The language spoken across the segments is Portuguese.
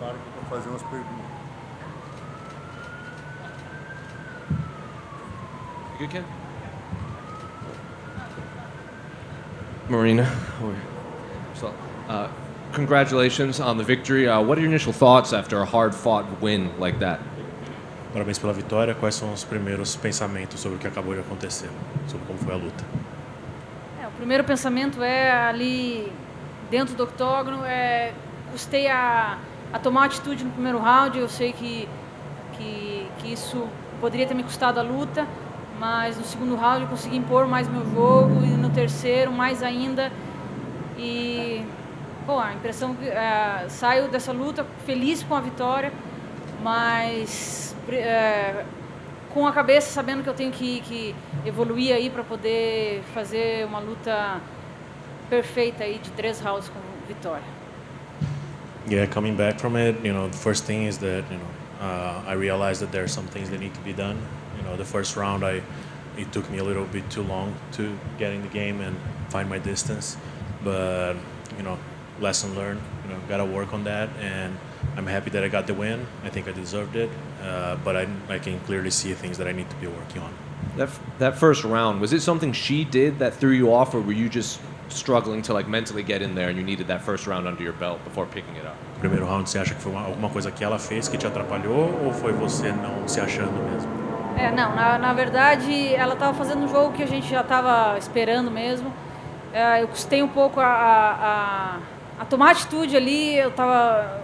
cara aqui para fazer umas perguntas. You good, Ken? Marina, so, congratulations on the victory. What are your initial thoughts after a hard-fought win like that? Parabéns pela vitória. Quais são os primeiros pensamentos sobre o que acabou de acontecer? Sobre como foi a luta? O primeiro pensamento é ali dentro do octógono, custei a tomar atitude no primeiro round. Eu sei que isso poderia ter me custado a luta, mas no segundo round eu consegui impor mais meu jogo e no terceiro mais ainda. E a impressão que saio dessa luta feliz com a vitória, mas com a cabeça sabendo que eu tenho que evoluir aí para poder fazer uma luta perfeita aí de 3 rounds com vitória. Yeah, coming back from it, the first thing is that I realized that there are some things that need to be done. The first round it took me a little bit too long to get in the game and find my distance, but lesson learned. Gotta work on that, and I'm happy that I got the win. I think I deserved it, but I can clearly see things that I need to be working on. That first round, was it something she did that threw you off, or were you just struggling to mentally get in there and you needed that first round under your belt before picking it up? Primeiro round, você acha que foi alguma coisa que ela fez que te atrapalhou, ou foi você não se achando mesmo? Não, na verdade ela estava fazendo um jogo que a gente já estava esperando mesmo. Eu custei um pouco a tomar atitude ali. Eu estava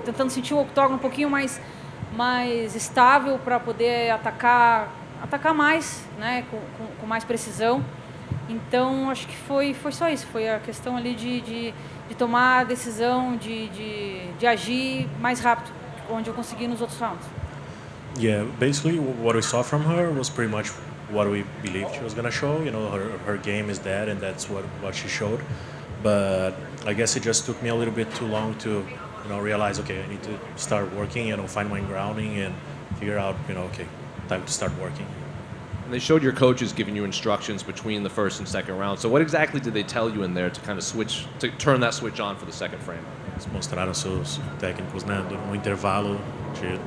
tentando sentir o octógono um pouquinho mais estável para poder atacar mais, né, com mais precisão. Então acho que foi só isso, foi a questão ali de tomar a decisão, de agir mais rápido, onde eu consegui nos outros rounds. Yeah, basically what we saw from her was pretty much what we believed she was going to show. Her game is that, and that's what she showed. But I guess it just took me a little bit too long to realize, okay, I need to start working, find my grounding and figure out, okay, time to start working. And they showed your coaches giving you instructions between the first and second round. So what exactly did they tell you in there to kind of turn that switch on for the second frame? Eles mostraram seus técnicos, no intervalo,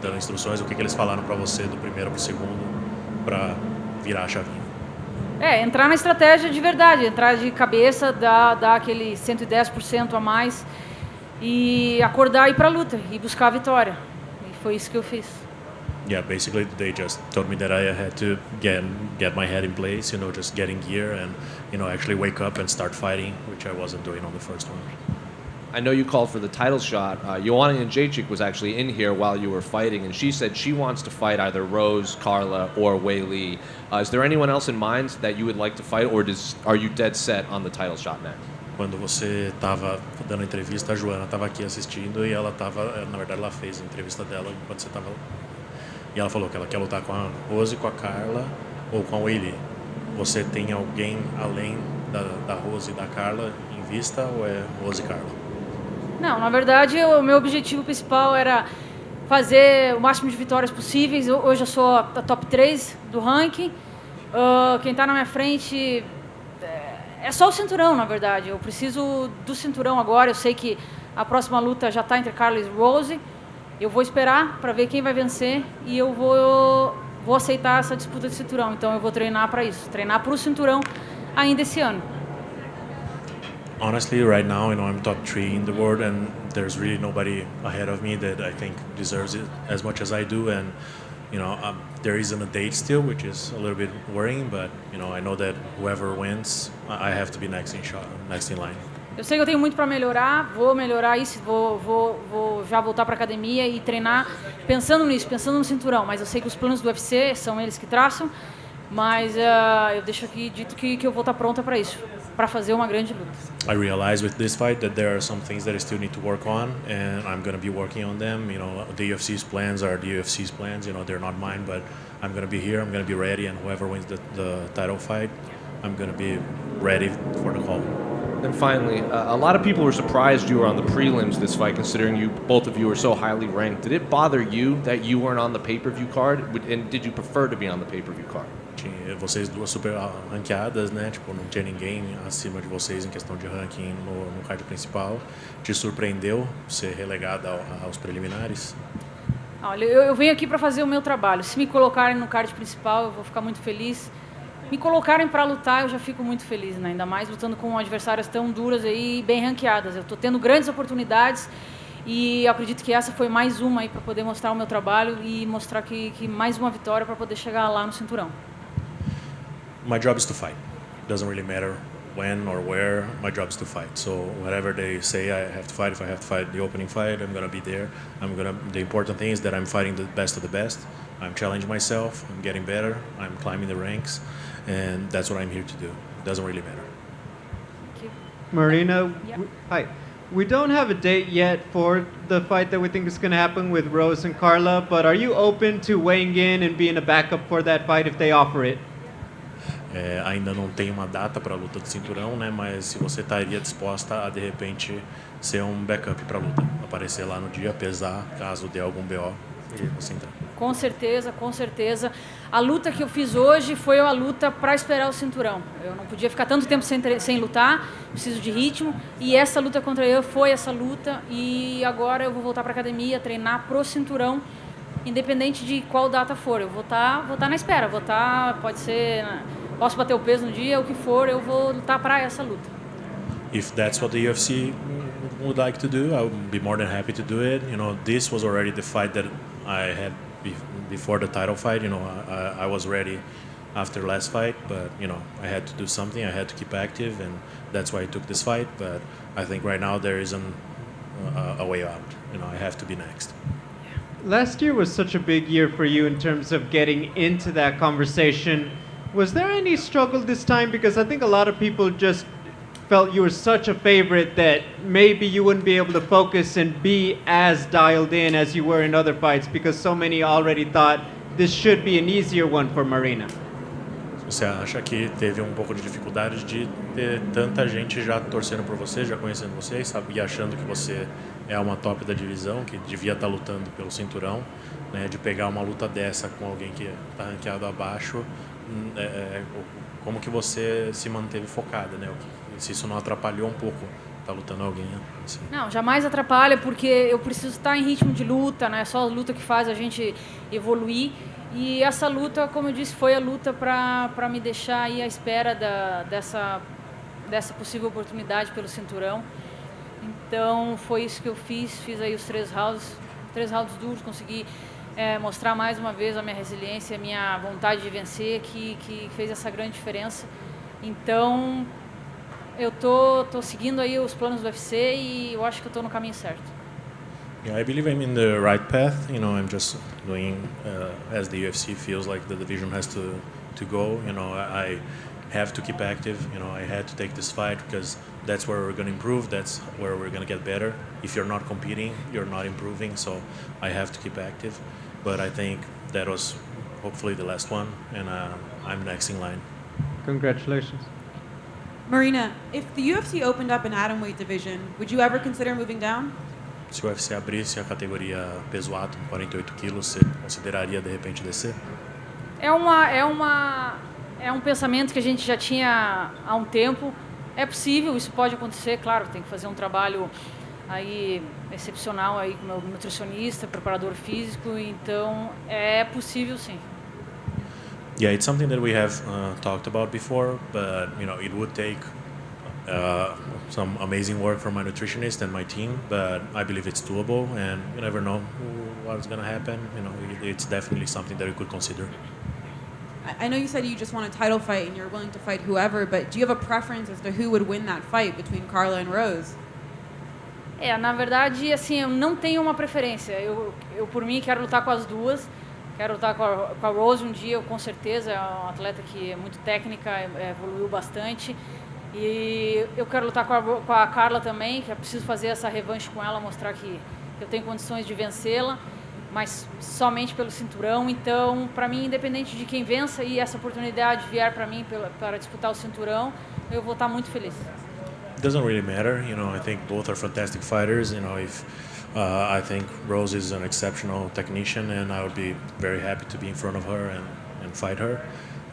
dando instruções, o que eles falaram para você do primeiro para o segundo, para virar a chavinha. Entrar na estratégia de verdade, entrar de cabeça, dar aquele 110% a mais e acordar e ir para a luta e buscar a vitória. E foi isso que eu fiz. Yeah, basically they just told me that I had to get my head in place, just get in gear and, actually wake up and start fighting, which I wasn't doing on the first one. I know you called for the title shot. Ioana Jędrzejczyk was actually in here while you were fighting, and she said she wants to fight either Rose, Carla, or Wei Li. Is there anyone else in mind that you would like to fight, or are you dead set on the title shot next? Quando você estava dando a entrevista, a Joana estava aqui assistindo e ela estava, na verdade, ela fez a entrevista dela enquanto você estava. E ela falou que ela quer lutar com a Rose, com a Carla ou com a Wei Li. Você tem alguém além da Rose e da Carla em vista, ou é Rose e Carla? Não, na verdade o meu objetivo principal era fazer o máximo de vitórias possíveis. Hoje eu sou a top 3 do ranking. Quem está na minha frente é só o cinturão, na verdade. Eu preciso do cinturão agora. Eu sei que a próxima luta já está entre Carla e Rose. Eu vou esperar para ver quem vai vencer e eu vou aceitar essa disputa de cinturão. Então eu vou treinar para isso, treinar para o cinturão ainda esse ano. Honestly, right now, I'm top 3 in the world, and there's really nobody ahead of me that I think deserves it as much as I do. And there isn't a date still, which is a little bit worrying. But I know that whoever wins, I have to be next in line. Eu sei que eu tenho muito para melhorar, vou melhorar isso, vou já voltar para a academia e treinar pensando nisso, pensando no cinturão. Mas eu sei que os planos do UFC são eles que traçam, mas eu deixo aqui dito que eu vou estar pronta para isso, para fazer uma grande luta. I realize with this fight that there are some things that I still need to work on, and I'm going to be working on them. The UFC's plans are the UFC's plans. They're not mine, but I'm going to be here. I'm going to be ready, and whoever wins the title fight, I'm going to be ready for the call. And finally, a lot of people were surprised you were on the prelims this fight, considering both of you were so highly ranked. Did it bother you that you weren't on the pay-per-view card? And did you prefer to be on the pay-per-view card? Vocês duas super ranqueadas, né? Tipo, não tinha ninguém acima de vocês em questão de ranking no card principal. Te surpreendeu ser relegada aos preliminares? Olha, eu venho aqui para fazer o meu trabalho. Se me colocarem no card principal, eu vou ficar muito feliz. Me colocarem para lutar, eu já fico muito feliz, né? Ainda mais lutando com adversárias tão duras aí e bem ranqueadas. Eu estou tendo grandes oportunidades e eu acredito que essa foi mais uma aí para poder mostrar o meu trabalho e mostrar que mais uma vitória para poder chegar lá no cinturão. My job is to fight. Doesn't really matter when or where. My job is to fight. So whatever they say I have to fight, if I have to fight the opening fight, I'm gonna be there. The important thing is that I'm fighting the best of the best. I'm challenging myself. I'm getting better. I'm climbing the ranks, and that's what I'm here to do. It doesn't really matter. Thank you. Marina, Yeah. hi. We don't have a date yet for the fight that we think is going to happen with Rose and Carla, but are you open to weighing in and being a backup for that fight if they offer it? Ainda não tem uma data para a luta do cinturão, né? Mas se você estaria disposta a de repente ser um backup para a luta, aparecer lá no dia, pesar, caso dê algum BO e você entrar. Com certeza, com certeza. A luta que eu fiz hoje foi uma luta para esperar o cinturão. Eu não podia ficar tanto tempo sem lutar, preciso de ritmo. E essa luta contra eu foi essa luta. E agora eu vou voltar para a academia, treinar pro cinturão, independente de qual data for. Eu vou tá na espera, pode ser, posso bater o peso no dia, o que for, eu vou lutar para essa luta. If that's what the UFC would like to do, I would be more than happy to do it. You know, this was already the fight that I had before the title fight. You know, I was ready after last fight, but you know, I had to do something. I had to keep active, and that's why I took this fight. But I think right now there isn't a way out. You know, I have to be next. Last year was such a big year for you in terms of getting into that conversation. Was there any struggle this time? Because I think a lot of people just felt you were such a favorite that maybe you wouldn't be able to focus and be as dialed in as you were in other fights, because so many already thought this should be an easier one for Marina. Você acha que teve um pouco de dificuldade de ter tanta gente já torcendo por você, já conhecendo você, sabe, e achando que você é uma top da divisão, que devia estar lutando pelo cinturão, né, de pegar uma luta dessa com alguém que está ranqueado abaixo, como que você se manteve focada, né? Se isso não atrapalhou um pouco, tá lutando alguém assim? Não, jamais atrapalha, porque eu preciso estar em ritmo de luta, né? Só a luta que faz a gente evoluir. E essa luta, como eu disse, foi a luta para me deixar aí à espera dessa possível oportunidade pelo cinturão. Então foi isso que eu fiz aí os 3 rounds duros, consegui mostrar mais uma vez a minha resiliência, a minha vontade de vencer, que fez essa grande diferença. Então eu tô seguindo aí os planos do UFC e eu acho que eu tô no caminho certo. Yeah, I believe I'm in the right path. You know, I'm just doing as the UFC feels like the division has to go. You know, I have to keep active. You know, I had to take this fight because that's where we're going to improve. That's where we're going to get better. If you're not competing, you're not improving. So I have to keep active. But I think that was hopefully the last one, and I'm next in line. Congratulations. Marina, if the UFC opened up an atomweight division, would you ever consider moving down? Se o UFC abrisse a categoria peso atom, 48 quilos, você consideraria de repente descer? É um pensamento que a gente já tinha há um tempo. É possível, isso pode acontecer, claro, tem que fazer um trabalho aí excepcional aí com o meu nutricionista, preparador físico, então é possível sim. Yeah, it's something that we have talked about before, but you know, it would take some amazing work from my nutritionist and my team, but I believe it's doable, and you never know what's going to happen. You know, it's definitely something that we could consider. I know you said you just want a title fight and you're willing to fight whoever, but do you have a preference as to who would win that fight between Carla and Rose? Na verdade, assim, eu não tenho uma preferência. Eu por mim, quero lutar com as duas. Quero lutar com a Rose um dia, com certeza. É uma atleta que é muito técnica, evoluiu bastante. E eu quero lutar com a Carla também, que é preciso fazer essa revanche com ela, mostrar que eu tenho condições de vencê-la, mas somente pelo cinturão. Então, para mim, independente de quem vença e essa oportunidade vier para mim para disputar o cinturão, eu vou estar muito feliz. It doesn't really matter, you know. I think both are fantastic fighters. You know, if I think Rose is an exceptional technician, and I would be very happy to be in front of her and fight her.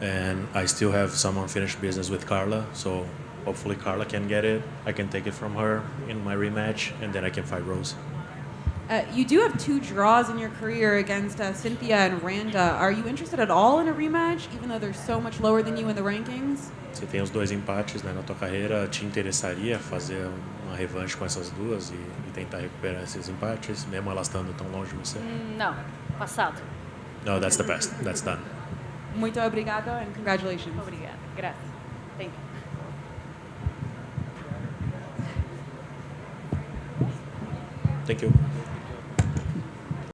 and I still have some unfinished business with Carla. So hopefully Carla can get it. I can take it from her in my rematch, and then I can fight Rose. You do have 2 draws in your career against Cynthia and Randa. Are you interested at all in a rematch, even though they're so much lower than you in the rankings? Você tem os 2 empates, né, na tua carreira. Te interessaria fazer uma revanche com essas duas e tentar recuperar esses empates, mesmo elas estando tão longe de você? Não, passado. No, that's the best. That's done. Muito obrigado and congratulations. Obrigada. Graças. Thank you. Thank you.